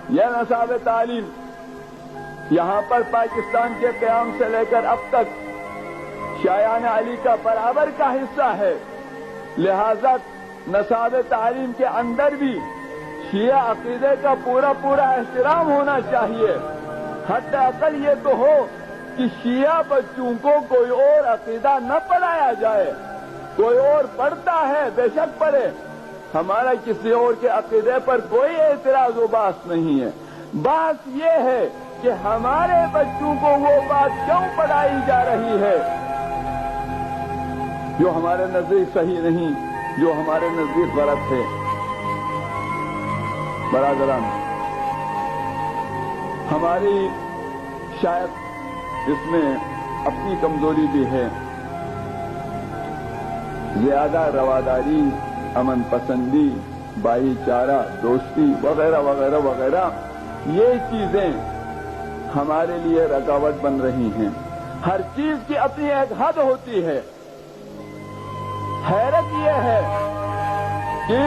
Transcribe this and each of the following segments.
یہ نصاب تعلیم یہاں پر پاکستان کے قیام سے لے کر اب تک شایان علی کا برابر کا حصہ ہے، لہذا نصاب تعلیم کے اندر بھی شیعہ عقیدے کا پورا احترام ہونا چاہیے۔ حتی اقل یہ تو ہو کہ شیعہ بچوں کو کوئی اور عقیدہ نہ پڑھایا جائے، کوئی اور پڑھتا ہے بے شک پڑھے، ہمارا کسی اور کے عقیدے پر کوئی اعتراض و بحث نہیں ہے، بات یہ ہے کہ ہمارے بچوں کو وہ بات کیوں پڑھائی جا رہی ہے جو ہمارے نزدیک صحیح نہیں، جو ہمارے نزدیک غلط ہے۔ برادران، ہماری شاید اس میں اپنی کمزوری بھی ہے، زیادہ رواداری، امن پسندی، بھائی چارہ، دوستی وغیرہ وغیرہ وغیرہ، یہ چیزیں ہمارے لیے رکاوٹ بن رہی ہیں۔ ہر چیز کی اپنی ایک حد ہوتی ہے۔ حیرت یہ ہے کہ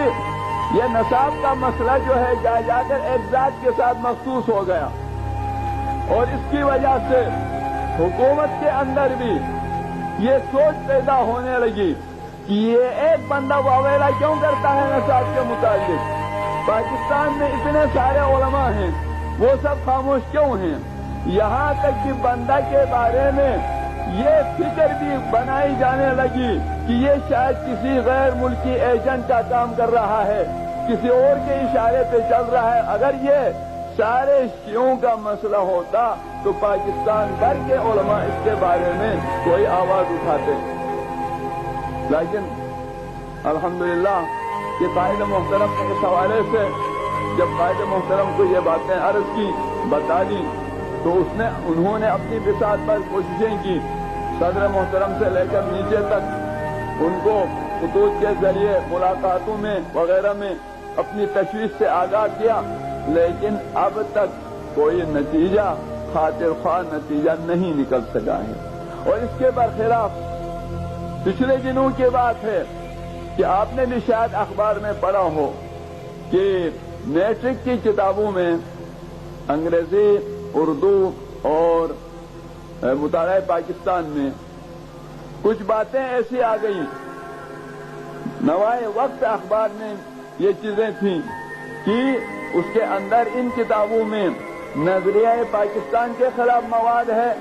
یہ نصاب کا مسئلہ جو ہے جا کر ایک ذات کے ساتھ مخصوص ہو گیا، اور اس کی وجہ سے حکومت کے اندر بھی یہ سوچ پیدا ہونے لگی کہ یہ ایک بندہ واویلا کیوں کرتا ہے نصاب کے متعلق؟ پاکستان میں اتنے سارے علماء ہیں، وہ سب خاموش کیوں ہیں؟ یہاں تک کہ بندہ کے بارے میں یہ فکر بھی بنائی جانے لگی کہ یہ شاید کسی غیر ملکی ایجنٹ کا کام کر رہا ہے، کسی اور کے اشارے پہ چل رہا ہے۔ اگر یہ سارے شیعوں کا مسئلہ ہوتا تو پاکستان بھر کے علماء اس کے بارے میں کوئی آواز اٹھاتے، لیکن الحمدللہ کہ قائد محترم نے اس حوالے سے جب قائد محترم کو یہ باتیں عرض کی، بتا دی، تو انہوں نے اپنی بساط پر کوششیں کی، صدر محترم سے لے کر نیچے تک ان کو خطوط کے ذریعے ملاقاتوں میں وغیرہ میں اپنی تشویش سے آگاہ کیا، لیکن اب تک کوئی نتیجہ، خاطر خواہ نتیجہ نہیں نکل سکا ہے۔ اور اس کے برخلاف پچھلے دنوں کی بات ہے کہ آپ نے بھی شاید اخبار میں پڑھا ہو کہ میٹرک کی کتابوں میں انگریزی، اردو اور مطالعہ پاکستان میں کچھ باتیں ایسی آ گئیں، نوائے وقت اخبار میں یہ چیزیں تھیں کہ اس کے اندر ان کتابوں میں نظریہ پاکستان کے خلاف مواد ہے،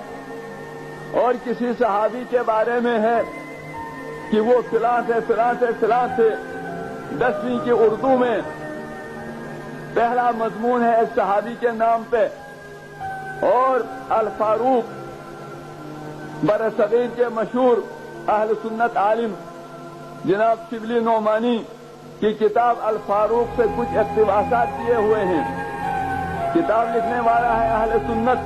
اور کسی صحابی کے بارے میں ہے کہ وہ فلاں سے 10ویں کی اردو میں پہلا مضمون ہے اس صحابی کے نام پہ، اور الفاروق برصغیر کے مشہور اہل سنت عالم جناب شبلی نعمانی کی کتاب الفاروق سے کچھ اقتباسات کیے ہوئے ہیں۔ کتاب لکھنے والا ہے اہل سنت،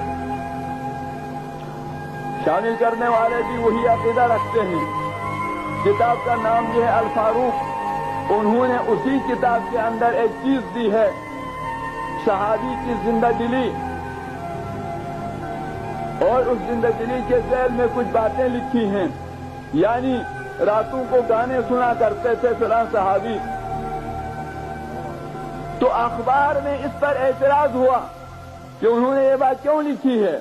شامل کرنے والے بھی وہی عقیدہ رکھتے ہیں۔ کتاب کا نام یہ ہے الفاروق۔ انہوں نے اسی کتاب کے اندر ایک چیز دی ہے، صحابی کی زندہ دلی، اور اس زندہ دلی کے ذیل میں کچھ باتیں لکھی ہیں، یعنی راتوں کو گانے سنا کرتے تھے فلاں صحابی۔ تو اخبار میں اس پر اعتراض ہوا کہ انہوں نے یہ بات کیوں لکھی ہے،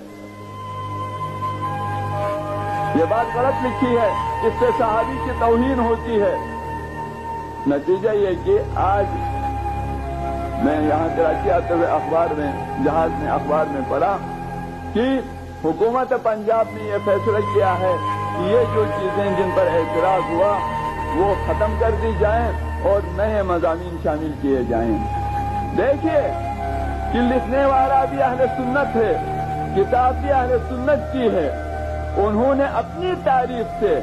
یہ بات غلط لکھی ہے، اس سے صحابی کی توہین ہوتی ہے۔ نتیجہ یہ کہ آج میں یہاں کراچی آتے ہوئے اخبار میں، جہاز میں اخبار میں پڑھا کہ حکومت پنجاب نے یہ فیصلہ کیا ہے کہ یہ جو چیزیں جن پر اعتراض ہوا وہ ختم کر دی جائیں اور نئے مضامین شامل کیے جائیں۔ دیکھیے کہ لکھنے والا بھی اہل سنت ہے، کتاب بھی اہل سنت کی ہے، انہوں نے اپنی تاریخ سے،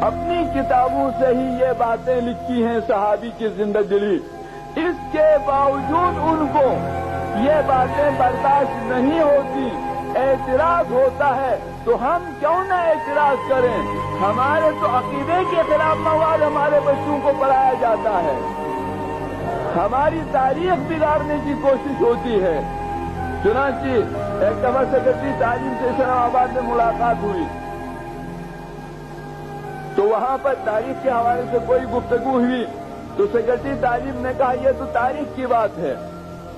اپنی کتابوں سے ہی یہ باتیں لکھی ہیں صحابی کی زندہ دلی، اس کے باوجود ان کو یہ باتیں برداشت نہیں ہوتی، اعتراض ہوتا ہے، تو ہم کیوں نہ اعتراض کریں؟ ہمارے تو عقیدے کے خلاف مواد ہمارے بچوں کو پڑھایا جاتا ہے، ہماری تاریخ بگاڑنے کی کوشش ہوتی ہے۔ چنانچہ ایک دفعہ سیکرٹری تعلیم سے اسلام آباد میں ملاقات ہوئی تو وہاں پر تاریخ کے حوالے سے کوئی گفتگو ہوئی، تو سیکرٹری تعلیم نے کہا یہ تو تاریخ کی بات ہے،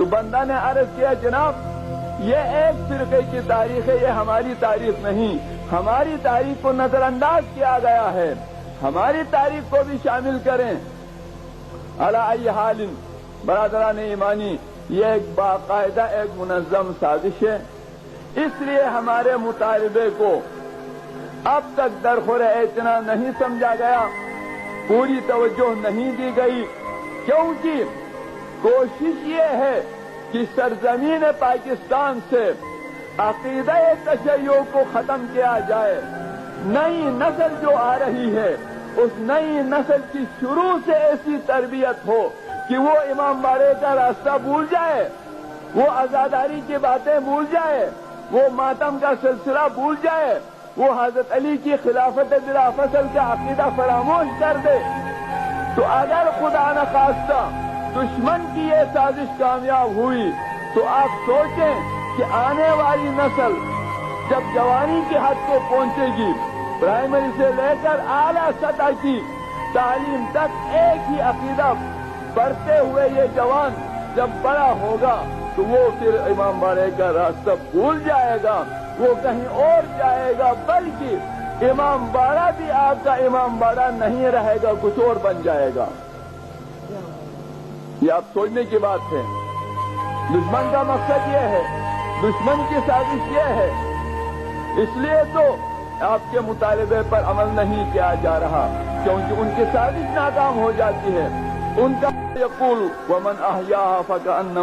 تو بندہ نے عرض کیا جناب یہ ایک فرقے کی تاریخ ہے، یہ ہماری تاریخ نہیں، ہماری تاریخ کو نظر انداز کیا گیا ہے، ہماری تاریخ کو بھی شامل کریں۔ علی ای حال برادران ایمانی، یہ ایک باقاعدہ ایک منظم سازش ہے، اس لیے ہمارے مطالبے کو اب تک درخور اعتنا نہیں سمجھا گیا، پوری توجہ نہیں دی گئی، کیونکہ کوشش یہ ہے کہ سرزمین پاکستان سے عقیدہ تشیع کو ختم کیا جائے، نئی نسل جو آ رہی ہے اس نئی نسل کی شروع سے ایسی تربیت ہو کہ وہ امام باڑے کا راستہ بھول جائے، وہ عزاداری کی باتیں بھول جائے، وہ ماتم کا سلسلہ بھول جائے، وہ حضرت علی کی خلافت بلا فصل کا عقیدہ فراموش کر دے۔ تو اگر خدا نخواستہ دشمن کی یہ سازش کامیاب ہوئی تو آپ سوچیں کہ آنے والی نسل جب جوانی کی حد کو پہنچے گی، پرائمری سے لے کر اعلیٰ سطح کی تعلیم تک ایک ہی عقیدہ پڑھتے ہوئے یہ جوان جب بڑا ہوگا تو وہ پھر امام باڑے کا راستہ بھول جائے گا، وہ کہیں اور جائے گا، بلکہ امام باڑہ بھی آپ کا امام باڑہ نہیں رہے گا، کچھ اور بن جائے گا۔ یہ آپ سوچنے کی بات ہے۔ دشمن کا مقصد یہ ہے، دشمن کی سازش یہ ہے، اس لیے تو آپ کے مطالبے پر عمل نہیں کیا جا رہا، کیونکہ ان کی سازش ناکام ہو جاتی ہے۔ ان کا یقول ومن احیاها فکأنما